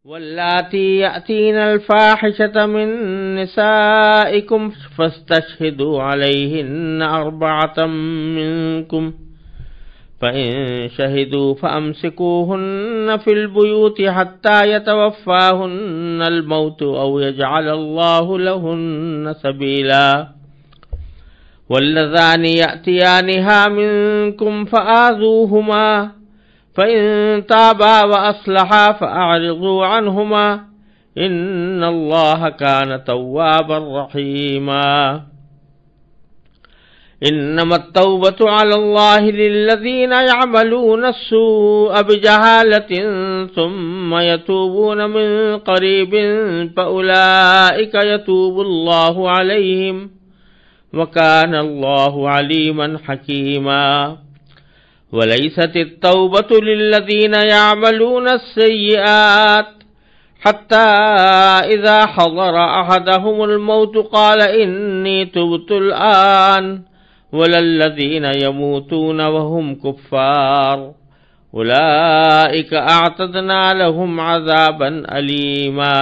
واللاتی یأتین الفاحشة من نسائکم فاستشہدوا علیہن اربعة منکم فإن شهدوا فأمسكوهن في البيوت حتى يتوفاهن الموت أو يجعل الله لهن سبيلا واللذان يأتيانها منكم فآذوهما فإن تابا وأصلحا فأعرضوا عنهما إن الله كان توابا رحيما انما التوبة على الله للذين يعملون السوء بجهالة ثم يتوبون من قريب فأولئك يتوب الله عليهم وكان الله عليما حكيما وليست التوبة للذين يعملون السيئات حتى إذا حضر أحدهم الموت قال إني تبت الآن وللذین یموتون وهم کفار اولئک اعتدنا لهم عذابا علیما۔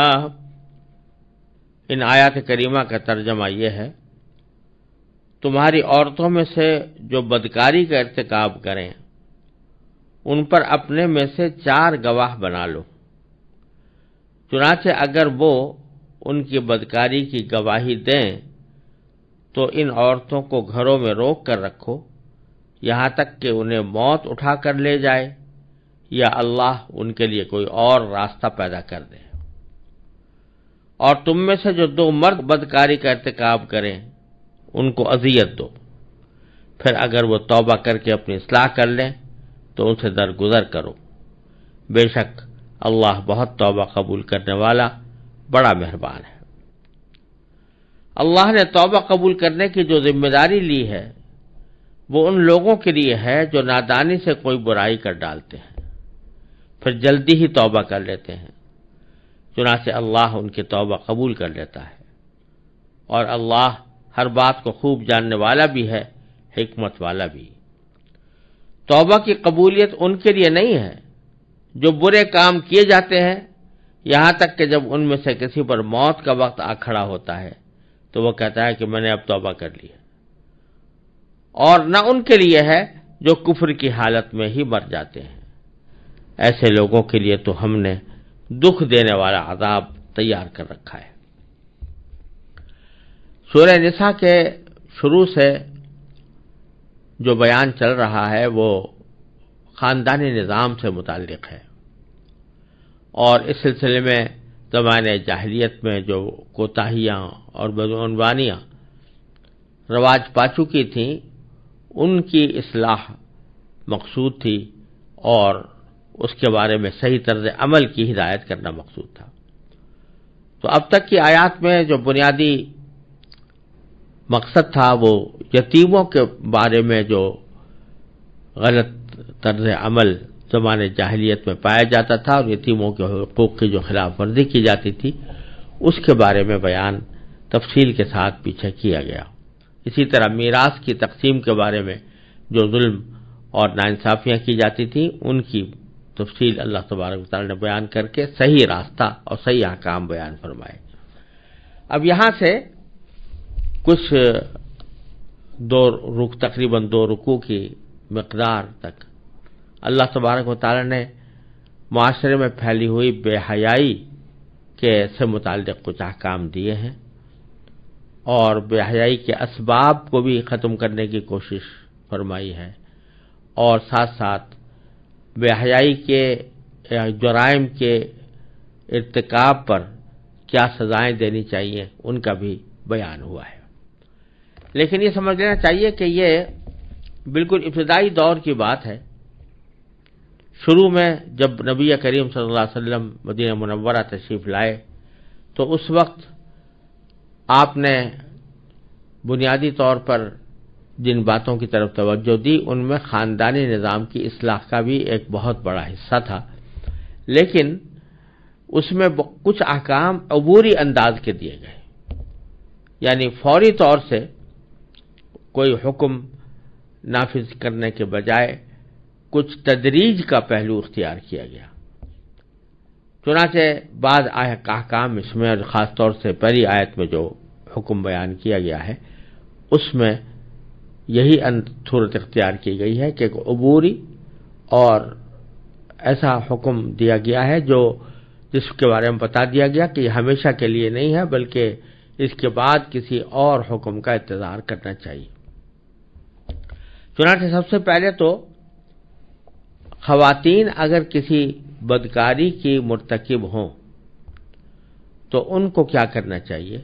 ان آیات کریمہ کا ترجمہ یہ ہے، تمہاری عورتوں میں سے جو بدکاری کا ارتکاب کریں ان پر اپنے میں سے 4 گواہ بنا لو، چنانچہ اگر وہ ان کی بدکاری کی گواہی دیں تو ان عورتوں کو گھروں میں روک کر رکھو یہاں تک کہ انہیں موت اٹھا کر لے جائے یا اللہ ان کے لیے کوئی اور راستہ پیدا کر دے۔ اور تم میں سے جو 2 مرد بدکاری کا ارتکاب کریں ان کو اذیت دو، پھر اگر وہ توبہ کر کے اپنی اصلاح کر لیں تو ان سے درگزر کرو، بے شک اللہ بہت توبہ قبول کرنے والا بڑا مہربان ہے۔ اللہ نے توبہ قبول کرنے کی جو ذمہ داری لی ہے وہ ان لوگوں کے لیے ہے جو نادانی سے کوئی برائی کر ڈالتے ہیں پھر جلدی ہی توبہ کر لیتے ہیں، چنانچہ اللہ ان کی توبہ قبول کر لیتا ہے، اور اللہ ہر بات کو خوب جاننے والا بھی ہے، حکمت والا بھی۔ توبہ کی قبولیت ان کے لیے نہیں ہے جو برے کام کیے جاتے ہیں یہاں تک کہ جب ان میں سے کسی پر موت کا وقت آ کھڑا ہوتا ہے تو وہ کہتا ہے کہ میں نے اب توبہ کر لی ہے، اور نہ ان کے لیے ہے جو کفر کی حالت میں ہی مر جاتے ہیں، ایسے لوگوں کے لیے تو ہم نے دکھ دینے والا عذاب تیار کر رکھا ہے۔ سورہ نساء کے شروع سے جو بیان چل رہا ہے وہ خاندانی نظام سے متعلق ہے، اور اس سلسلے میں زمانے جاہلیت میں جو کوتاہیاں اور بدعنوانیاں رواج پا چکی تھیں ان کی اصلاح مقصود تھی، اور اس کے بارے میں صحیح طرز عمل کی ہدایت کرنا مقصود تھا۔ تو اب تک کی آیات میں جو بنیادی مقصد تھا وہ یتیموں کے بارے میں جو غلط طرز عمل زمانے جاہلیت میں پایا جاتا تھا اور یتیموں کے حقوق کی جو خلاف ورزی کی جاتی تھی اس کے بارے میں بیان تفصیل کے ساتھ پیچھے کیا گیا۔ اسی طرح میراث کی تقسیم کے بارے میں جو ظلم اور ناانصافیاں کی جاتی تھیں ان کی تفصیل اللہ تبارک و تعالی نے بیان کر کے صحیح راستہ اور صحیح احکام بیان فرمائے۔ اب یہاں سے کچھ تقریباً 2 رکوع کی مقدار تک اللہ تبارک و تعالی نے معاشرے میں پھیلی ہوئی بے حیائی کے سے متعلق کچھ احکام دیے ہیں، اور بے حیائی کے اسباب کو بھی ختم کرنے کی کوشش فرمائی ہے، اور ساتھ ساتھ بے حیائی کے جرائم کے ارتکاب پر کیا سزائیں دینی چاہیے ان کا بھی بیان ہوا ہے۔ لیکن یہ سمجھ لینا چاہیے کہ یہ بالکل ابتدائی دور کی بات ہے۔ شروع میں جب نبی کریم صلی اللہ علیہ وسلم مدینہ منورہ تشریف لائے تو اس وقت آپ نے بنیادی طور پر جن باتوں کی طرف توجہ دی ان میں خاندانی نظام کی اصلاح کا بھی ایک بہت بڑا حصہ تھا، لیکن اس میں کچھ احکام عبوری انداز کے دیے گئے، یعنی فوری طور سے کوئی حکم نافذ کرنے کے بجائے کچھ تدریج کا پہلو اختیار کیا گیا۔ چنانچہ بعض احکام اس میں، اور خاص طور سے پہلی آیت میں جو حکم بیان کیا گیا ہے اس میں یہی صورت اختیار کی گئی ہے کہ ایک عبوری اور ایسا حکم دیا گیا ہے جس کے بارے میں بتا دیا گیا کہ یہ ہمیشہ کے لیے نہیں ہے، بلکہ اس کے بعد کسی اور حکم کا انتظار کرنا چاہیے۔ چنانچہ سب سے پہلے تو خواتین اگر کسی بدکاری کی مرتکب ہوں تو ان کو کیا کرنا چاہیے،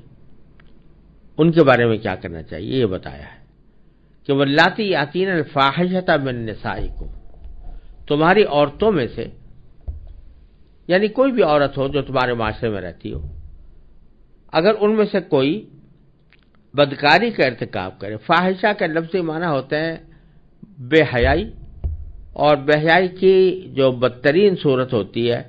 ان کے بارے میں کیا کرنا چاہیے، یہ بتایا ہے کہ واللاتی یاتین الفاحشۃ من نسائکم، تمہاری عورتوں میں سے، یعنی کوئی بھی عورت ہو جو تمہارے معاشرے میں رہتی ہو، اگر ان میں سے کوئی بدکاری کا ارتکاب کرے۔ فاحشہ کا لفظی معنی ہوتا ہے بے حیائی، اور بے حیائی کی جو بدترین صورت ہوتی ہے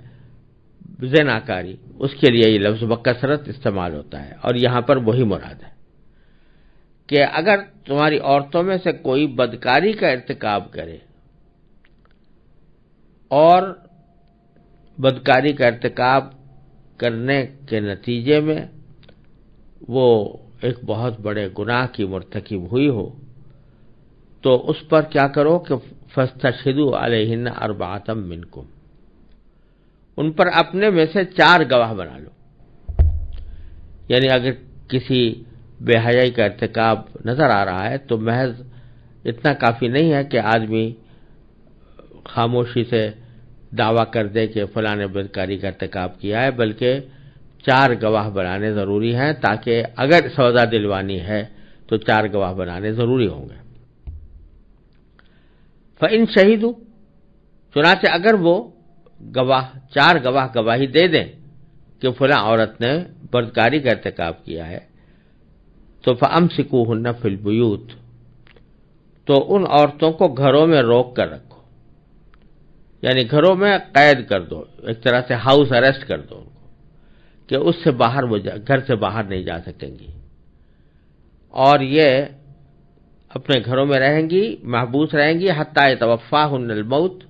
زناکاری، اس کے لیے یہ لفظ بکثرت استعمال ہوتا ہے، اور یہاں پر وہی مراد ہے کہ اگر تمہاری عورتوں میں سے کوئی بدکاری کا ارتکاب کرے، اور بدکاری کا ارتکاب کرنے کے نتیجے میں وہ ایک بہت بڑے گناہ کی مرتکب ہوئی ہو، تو اس پر کیا کرو کہ فاستشہدوا علیہن اربعۃ منکم، ان پر اپنے میں سے 4 گواہ بنا لو۔ یعنی اگر کسی بے حیائی کا ارتکاب نظر آ رہا ہے تو محض اتنا کافی نہیں ہے کہ آدمی خاموشی سے دعویٰ کر دے کہ فلاں نے بدکاری کا ارتکاب کیا ہے، بلکہ 4 گواہ بنانے ضروری ہیں، تاکہ اگر سزا دلوانی ہے تو 4 گواہ بنانے ضروری ہوں گے۔ فَإِن شَهِدُوا، چنانچہ اگر وہ گواہ 4 گواہ گواہی دے دیں کہ فلاں عورت نے بدکاری کا ارتکاب کیا ہے، تو فَأَمْسِكُوهُنَّ فِي الْبُيُوتِ، تو ان عورتوں کو گھروں میں روک کر رکھو، یعنی گھروں میں قید کر دو، ایک طرح سے ہاؤس اریسٹ کر دو ان کو، کہ اس سے باہر وہ گھر سے باہر نہیں جا سکیں گی، اور یہ اپنے گھروں میں رہیں گی، محبوس رہیں گی، حتیٰ یتوفاہن الموت،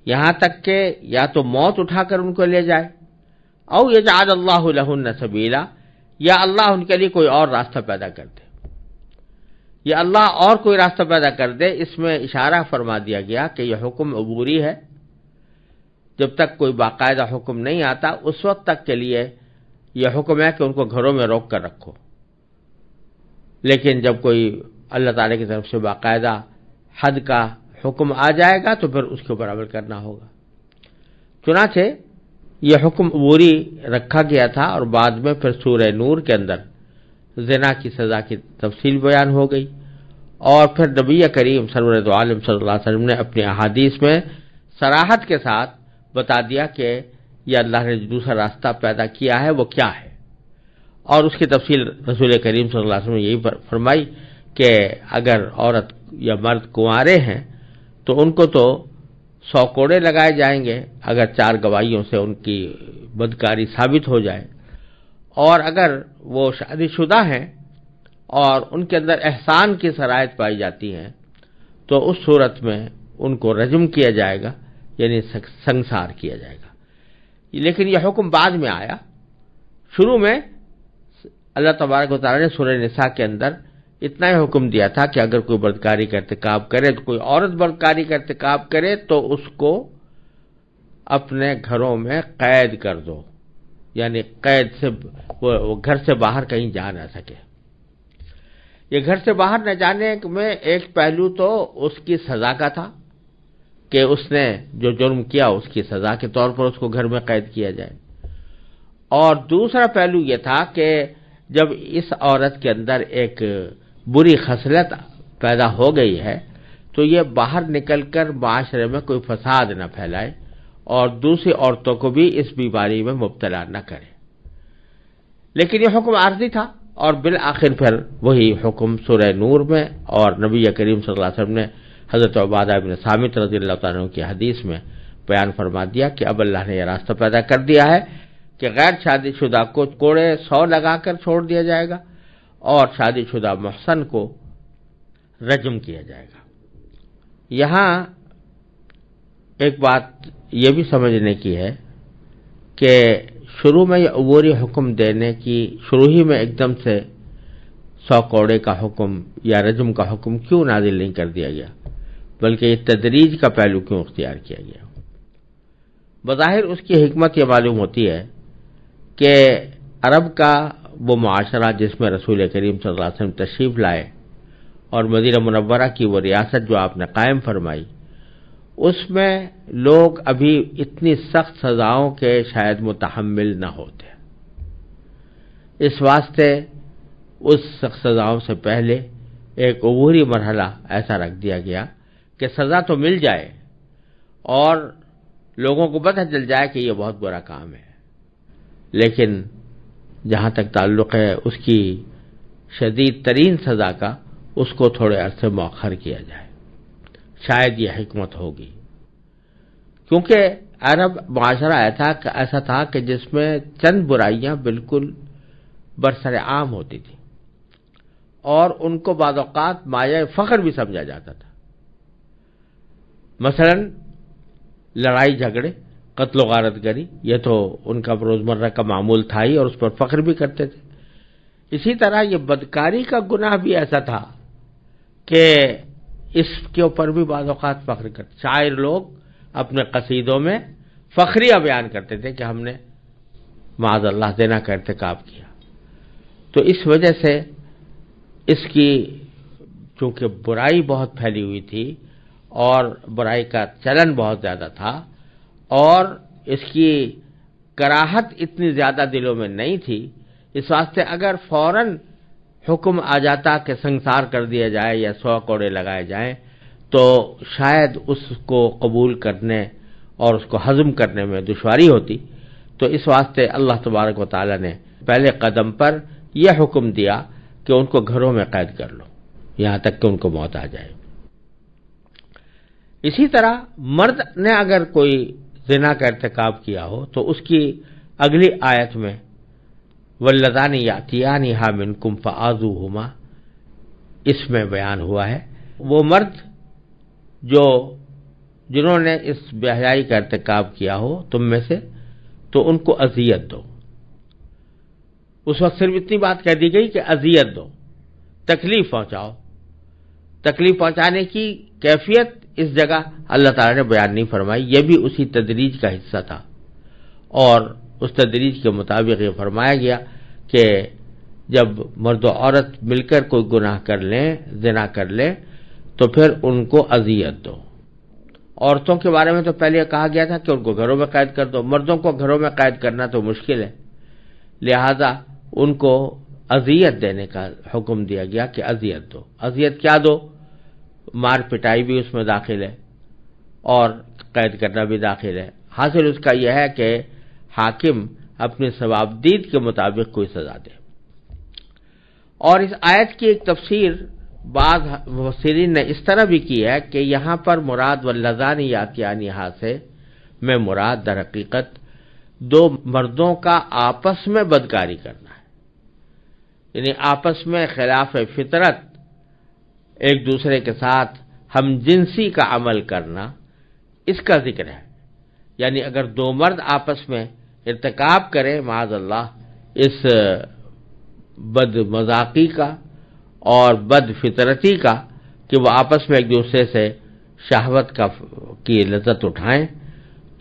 یہاں تک کہ یا تو موت اٹھا کر ان کو لے جائے، او یجعل اللہ لہن سبیلا، یا اللہ ان کے لیے کوئی اور راستہ پیدا کر دے، یا اللہ اور کوئی راستہ پیدا کر دے۔ اس میں اشارہ فرما دیا گیا کہ یہ حکم عبوری ہے، جب تک کوئی باقاعدہ حکم نہیں آتا اس وقت تک کے لیے یہ حکم ہے کہ ان کو گھروں میں روک کر رکھو، لیکن جب کوئی اللہ تعالی کی طرف سے باقاعدہ حد کا حکم آ جائے گا تو پھر اس کے اوپر عمل کرنا ہوگا۔ چنانچہ یہ حکم عبوری رکھا گیا تھا، اور بعد میں پھر سورہ نور کے اندر زنا کی سزا کی تفصیل بیان ہو گئی، اور پھر نبی کریم سرورد عالم صلی اللہ علیہ وسلم نے اپنی احادیث میں صراحت کے ساتھ بتا دیا کہ یہ اللہ نے جو دوسرا راستہ پیدا کیا ہے وہ کیا ہے، اور اس کی تفصیل رسول کریم صلی اللہ علیہ وسلم نے یہی فرمائی کہ اگر عورت یا مرد کنوارے ہیں تو ان کو تو 100 کوڑے لگائے جائیں گے اگر 4 گواہیوں سے ان کی بدکاری ثابت ہو جائے، اور اگر وہ شادی شدہ ہیں اور ان کے اندر احسان کی شرائط پائی جاتی ہیں تو اس صورت میں ان کو رجم کیا جائے گا، یعنی سنسار کیا جائے گا۔ لیکن یہ حکم بعد میں آیا، شروع میں اللہ تبارک و تعالی نے سورہ نساء کے اندر اتنا ہی حکم دیا تھا کہ اگر کوئی بدکاری کا ارتکاب کرے، تو کوئی عورت بدکاری کا ارتکاب کرے تو اس کو اپنے گھروں میں قید کر دو، یعنی قید سے وہ گھر سے باہر کہیں جا نہ سکے۔ یہ گھر سے باہر نہ جانے میں ایک پہلو تو اس کی سزا کا تھا کہ اس نے جو جرم کیا اس کی سزا کے طور پر اس کو گھر میں قید کیا جائے، اور دوسرا پہلو یہ تھا کہ جب اس عورت کے اندر ایک بری خصلت پیدا ہو گئی ہے تو یہ باہر نکل کر معاشرے میں کوئی فساد نہ پھیلائے اور دوسری عورتوں کو بھی اس بیماری میں مبتلا نہ کرے۔ لیکن یہ حکم عارضی تھا، اور بالآخر پھر وہی حکم سورہ نور میں اور نبی کریم صلی اللہ علیہ وسلم نے حضرت عبادہ بن صامت رضی اللہ تعالیٰ عنہ کی حدیث میں بیان فرما دیا کہ اب اللہ نے یہ راستہ پیدا کر دیا ہے کہ غیر شادی شدہ کو کوڑے 100 لگا کر چھوڑ دیا جائے گا، اور شادی شدہ محسن کو رجم کیا جائے گا۔ یہاں ایک بات یہ بھی سمجھنے کی ہے کہ شروع میں یہ عبوری حکم دینے کی شروع ہی میں ایک دم سے 100 کوڑے کا حکم یا رجم کا حکم کیوں نازل نہیں کر دیا گیا، بلکہ یہ تدریج کا پہلو کیوں اختیار کیا گیا؟ بظاہر اس کی حکمت یہ معلوم ہوتی ہے کہ عرب کا وہ معاشرہ جس میں رسول کریم صلی اللہ علیہ وسلم تشریف لائے اور مدینہ منورہ کی وہ ریاست جو آپ نے قائم فرمائی، اس میں لوگ ابھی اتنی سخت سزاؤں کے شاید متحمل نہ ہوتے۔ اس واسطے اس سخت سزاؤں سے پہلے ایک عبوری مرحلہ ایسا رکھ دیا گیا کہ سزا تو مل جائے اور لوگوں کو پتہ چل جائے کہ یہ بہت برا کام ہے، لیکن جہاں تک تعلق ہے اس کی شدید ترین سزا کا، اس کو تھوڑے عرصے مؤخر کیا جائے، شاید یہ حکمت ہوگی۔ کیونکہ عرب معاشرہ ایسا تھا کہ جس میں چند برائیاں بالکل برسر عام ہوتی تھیں اور ان کو بعض اوقات مایہ فخر بھی سمجھا جاتا تھا۔ مثلا لڑائی جھگڑے، قتل و غارت گری، یہ تو ان کا روزمرہ کا معمول تھا ہی اور اس پر فخر بھی کرتے تھے۔ اسی طرح یہ بدکاری کا گناہ بھی ایسا تھا کہ اس کے اوپر بھی بعض اوقات فخر کرتے۔ شاعر لوگ اپنے قصیدوں میں فخریہ بیان کرتے تھے کہ ہم نے معاذ اللہ زنا کا ارتکاب کیا۔ تو اس وجہ سے اس کی چونکہ برائی بہت پھیلی ہوئی تھی اور برائی کا چلن بہت زیادہ تھا اور اس کی کراہت اتنی زیادہ دلوں میں نہیں تھی، اس واسطے اگر فوراً حکم آ جاتا کہ سنسار کر دیا جائے یا 100 کوڑے لگائے جائیں تو شاید اس کو قبول کرنے اور اس کو ہضم کرنے میں دشواری ہوتی۔ تو اس واسطے اللہ تبارک و تعالی نے پہلے قدم پر یہ حکم دیا کہ ان کو گھروں میں قید کر لو یہاں تک کہ ان کو موت آ جائے۔ اسی طرح مرد نے اگر کوئی زنا کا ارتکاب کیا ہو تو اس کی اگلی آیت میں واللذان یاتیانھا منکم فآذوہما، اس میں بیان ہوا ہے وہ مرد جنہوں نے اس بے حیائی کا ارتکاب کیا ہو تم میں سے تو ان کو اذیت دو۔ اس وقت صرف اتنی بات کہہ دی گئی کہ اذیت دو، تکلیف پہنچاؤ۔ تکلیف پہنچانے کی کیفیت اس جگہ اللہ تعالی نے بیان نہیں فرمائی، یہ بھی اسی تدریج کا حصہ تھا اور اس تدریج کے مطابق یہ فرمایا گیا کہ جب مرد و عورت مل کر کوئی گناہ کر لیں، زنا کر لیں، تو پھر ان کو اذیت دو۔ عورتوں کے بارے میں تو پہلے کہا گیا تھا کہ ان کو گھروں میں قید کر دو، مردوں کو گھروں میں قید کرنا تو مشکل ہے، لہذا ان کو اذیت دینے کا حکم دیا گیا کہ اذیت دو۔ اذیت کیا دو؟ مار پٹائی بھی اس میں داخل ہے اور قید کرنا بھی داخل ہے۔ حاصل اس کا یہ ہے کہ حاکم اپنے ثوابدید کے مطابق کوئی سزا دے۔ اور اس آیت کی ایک تفسیر بعض مفسرین نے اس طرح بھی کی ہے کہ یہاں پر مراد واللذان یاتیانھا سے میں مراد در حقیقت دو مردوں کا آپس میں بدکاری کرنا ہے، یعنی آپس میں خلاف فطرت ایک دوسرے کے ساتھ ہم جنسی کا عمل کرنا، اس کا ذکر ہے۔ یعنی اگر دو مرد آپس میں ارتکاب کریں معاذ اللہ اس بد مذاقی کا اور بد فطرتی کا کہ وہ آپس میں ایک دوسرے سے شہوت کی لذت اٹھائیں،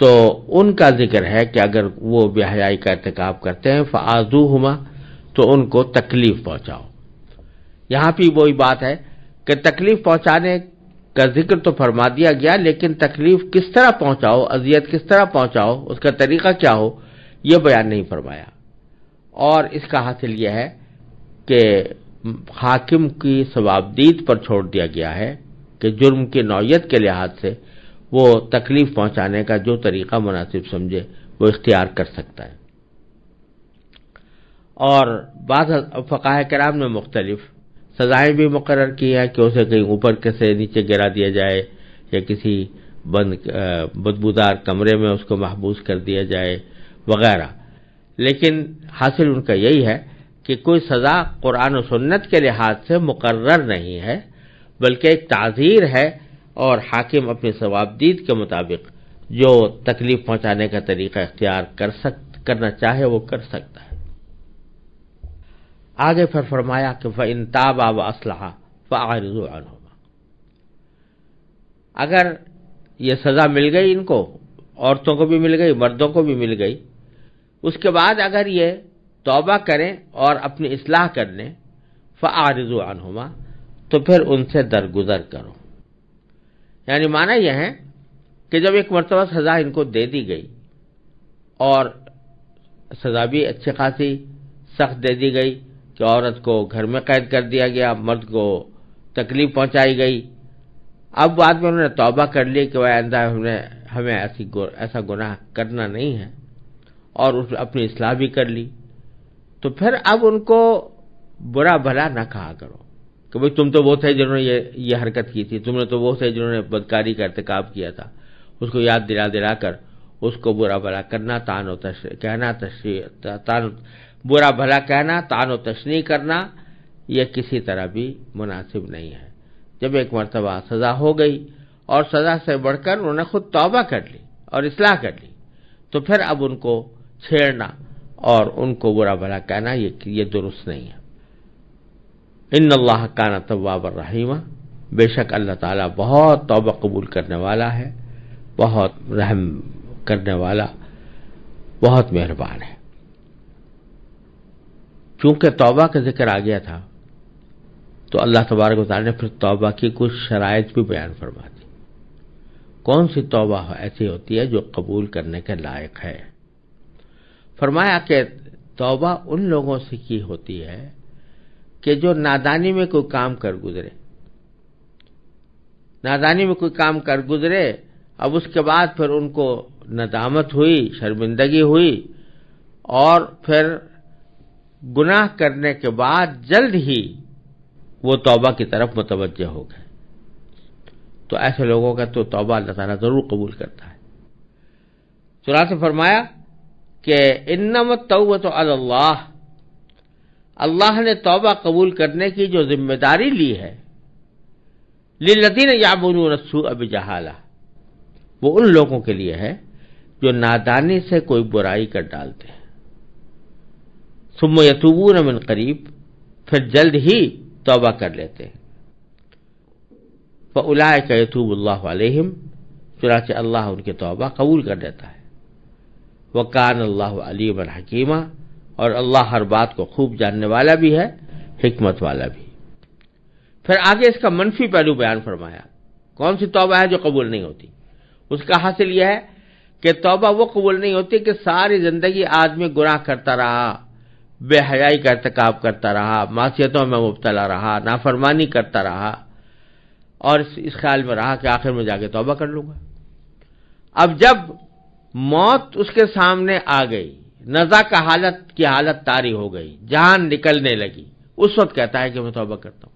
تو ان کا ذکر ہے کہ اگر وہ بے حیائی کا ارتکاب کرتے ہیں فآذوہما، تو ان کو تکلیف پہنچاؤ۔ یہاں بھی وہی بات ہے کہ تکلیف پہنچانے کا ذکر تو فرما دیا گیا، لیکن تکلیف کس طرح پہنچاؤ، اذیت کس طرح پہنچاؤ، اس کا طریقہ کیا ہو، یہ بیان نہیں فرمایا۔ اور اس کا حاصل یہ ہے کہ حاکم کی ثوابدید پر چھوڑ دیا گیا ہے کہ جرم کی نوعیت کے لحاظ سے وہ تکلیف پہنچانے کا جو طریقہ مناسب سمجھے وہ اختیار کر سکتا ہے۔ اور بعض فقہاء کرام نے مختلف سزائیں بھی مقرر کی ہے کہ اسے کہیں اوپر سے نیچے گرا دیا جائے یا کسی بدبودار کمرے میں اس کو محبوس کر دیا جائے وغیرہ، لیکن حاصل ان کا یہی ہے کہ کوئی سزا قرآن و سنت کے لحاظ سے مقرر نہیں ہے، بلکہ ایک تعزیر ہے اور حاکم اپنے ثوابدید کے مطابق جو تکلیف پہنچانے کا طریقہ اختیار کرنا چاہے وہ کر سکتا ہے۔ آگے پھر فرمایا کہ فَإِن تَابَا وَأَصْلَحَا فَأَعْرِضُوا عَنْهُمَا، اگر یہ سزا مل گئی ان کو، عورتوں کو بھی مل گئی مردوں کو بھی مل گئی، اس کے بعد اگر یہ توبہ کریں اور اپنی اصلاح کر لیں، فَأَعْرِضُوا عَنْهُمَا، تو پھر ان سے درگزر کرو۔ یعنی معنی یہ ہے کہ جب ایک مرتبہ سزا ان کو دے دی گئی اور سزا بھی اچھی خاصی سخت دے دی گئی کہ عورت کو گھر میں قید کر دیا گیا، مرد کو تکلیف پہنچائی گئی، اب بعد میں انہوں نے توبہ کر لی کہ وہ آئندہ ہمیں ایسا گناہ کرنا نہیں ہے اور اپنی اصلاح بھی کر لی، تو پھر اب ان کو برا بھلا نہ کہا کرو کہ بھئی تم تو وہ تھے جنہوں نے یہ حرکت کی تھی، تم نے تو وہ تھے جنہوں نے بدکاری کا ارتکاب کیا تھا، اس کو یاد دلا کر اس کو برا بھلا کرنا، برا بھلا کہنا، طعن و تشنیع کرنا، یہ کسی طرح بھی مناسب نہیں ہے۔ جب ایک مرتبہ سزا ہو گئی اور سزا سے بڑھ کر انہوں نے خود توبہ کر لی اور اصلاح کر لی، تو پھر اب ان کو چھیڑنا اور ان کو برا بھلا کہنا یہ درست نہیں ہے۔ ان اللہ کان توابا رحیما، بے شک اللہ تعالیٰ بہت توبہ قبول کرنے والا ہے، بہت رحم کرنے والا، بہت مہربان ہے۔ چونکہ توبہ کا ذکر آ گیا تھا تو اللہ تبارک و تعالیٰ نے پھر توبہ کی کچھ شرائط بھی بیان فرما دی۔ کون سی توبہ ایسی ہوتی ہے جو قبول کرنے کے لائق ہے؟ فرمایا کہ توبہ ان لوگوں سے کی ہوتی ہے کہ جو نادانی میں کوئی کام کر گزرے، نادانی میں کوئی کام کر گزرے، اب اس کے بعد پھر ان کو ندامت ہوئی، شرمندگی ہوئی، اور پھر گناہ کرنے کے بعد جلد ہی وہ توبہ کی طرف متوجہ ہو گئے، تو ایسے لوگوں کا تو توبہ اللہ تعالیٰ ضرور قبول کرتا ہے۔ چنانچہ فرمایا کہ انما التوبۃ علی اللہ، اللہ نے توبہ قبول کرنے کی جو ذمہ داری لی ہے، للذین یعملون السوء بجہالہ، وہ ان لوگوں کے لیے ہے جو نادانی سے کوئی برائی کر ڈالتے ہیں، ثم یتوبون من قریب، پھر جلد ہی توبہ کر لیتے ہیں، فاولئک یتوب اللہ علیہم، چنانچہ اللہ ان کی توبہ قبول کر لیتا ہے، وکان اللہ علیما حکیما، اور اللہ ہر بات کو خوب جاننے والا بھی ہے، حکمت والا بھی۔ پھر آگے اس کا منفی پہلو بیان فرمایا، کون سی توبہ ہے جو قبول نہیں ہوتی؟ اس کا حاصل یہ ہے کہ توبہ وہ قبول نہیں ہوتی کہ ساری زندگی آدمی گناہ کرتا رہا، بے حیائی کا ارتکاب کرتا رہا، معصیتوں میں مبتلا رہا، نافرمانی کرتا رہا، اور اس خیال میں رہا کہ آخر میں جا کے توبہ کر لوں گا۔ اب جب موت اس کے سامنے آ گئی، نزع کی حالت طاری ہو گئی، جان نکلنے لگی، اس وقت کہتا ہے کہ میں توبہ کرتا ہوں۔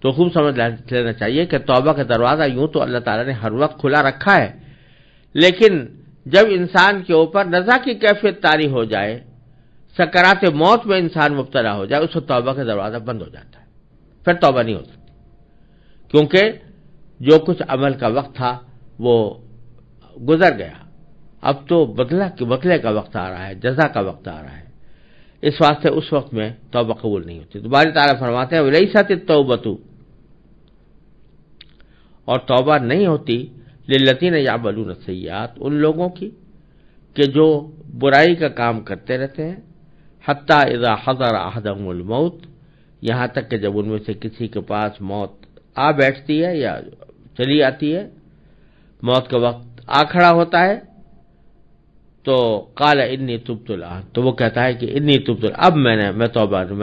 تو خوب سمجھ لینا چاہیے کہ توبہ کا دروازہ یوں تو اللہ تعالیٰ نے ہر وقت کھلا رکھا ہے، لیکن جب انسان کے اوپر نزع کی کیفیت طاری ہو جائے، سکرات موت میں انسان مبتلا ہو جائے، اس وقت توبہ کا دروازہ بند ہو جاتا ہے، پھر توبہ نہیں ہو سکتی، کیونکہ جو کچھ عمل کا وقت تھا وہ گزر گیا، اب تو بدلے کا وقت آ رہا ہے، جزا کا وقت آ رہا ہے، اس واسطے اس وقت میں توبہ قبول نہیں ہوتی۔ تو باری تعالیٰ فرماتے ہیں وَلَيْسَتِ التَّوْبَةُ، اور توبہ نہیں ہوتی لِلَّذِينَ يَعْمَلُونَ السَّيِّئَاتِ، ان لوگوں کی کہ جو برائی کا کام کرتے رہتے ہیں، حَتَّى إِذَا حَضَرَ أَحَدَهُمُ الْمَوْتُ، یہاں تک کہ جب ان میں سے کسی کے پاس موت آ بیٹھتی ہے یا چلی آتی ہے، موت کا وقت آ کھڑا ہوتا ہے، تو قال انی تبت الآن، تو وہ کہتا ہے کہ انی تبت الآن، اب میں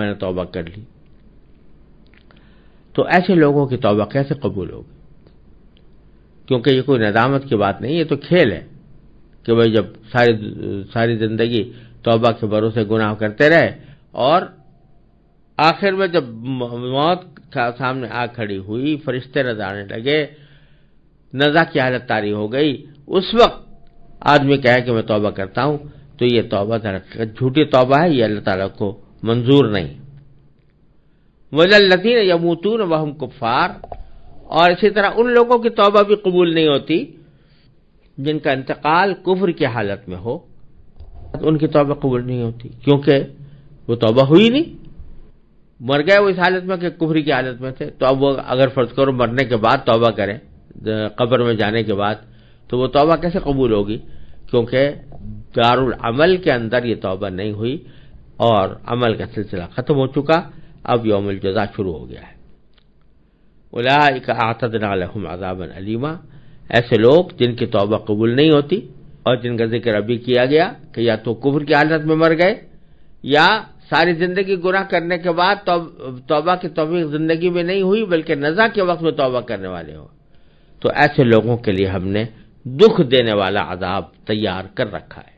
نے توبہ کر لی۔ تو ایسے لوگوں کی توبہ کیسے قبول ہوگی؟ کیونکہ یہ کوئی ندامت کی بات نہیں، یہ تو کھیل ہے کہ بھئی جب ساری زندگی توبہ کے بھروسے گناہ کرتے رہے اور آخر میں جب موت کا سامنے آ کھڑی ہوئی، فرشتے نظر آنے لگے، نزع کی حالت طاری ہو گئی، اس وقت آدمی کہے کہ میں توبہ کرتا ہوں، تو یہ توبہ جھوٹی توبہ ہے، یہ اللہ تعالیٰ کو منظور نہیں۔ وَلَلَّذِينَ يَمُوتُونَ وَهُمْ كُفَّارٌ، اور اسی طرح ان لوگوں کی توبہ بھی قبول نہیں ہوتی جن کا انتقال کفر کی حالت میں ہو ان کی توبہ قبول نہیں ہوتی، کیونکہ وہ توبہ ہوئی نہیں، مر گئے وہ اس حالت میں کہ کفر کی حالت میں تھے۔ تو اب وہ اگر فرض کرو مرنے کے بعد توبہ کریں قبر میں جانے کے بعد، تو وہ توبہ کیسے قبول ہوگی؟ کیونکہ دارالعمل کے اندر یہ توبہ نہیں ہوئی اور عمل کا سلسلہ ختم ہو چکا، اب یوم الجزا شروع ہو گیا ہے۔ اولئک اعتدنا لهم عذابا الیما، ایسے لوگ جن کی توبہ قبول نہیں ہوتی اور جن کا ذکر ابھی کیا گیا کہ یا تو کفر کی حالت میں مر گئے یا ساری زندگی گناہ کرنے کے بعد توبہ کی توفیق زندگی میں نہیں ہوئی بلکہ نزا کے وقت میں توبہ کرنے والے ہو، تو ایسے لوگوں کے لیے ہم نے دکھ دینے والا عذاب تیار کر رکھا ہے۔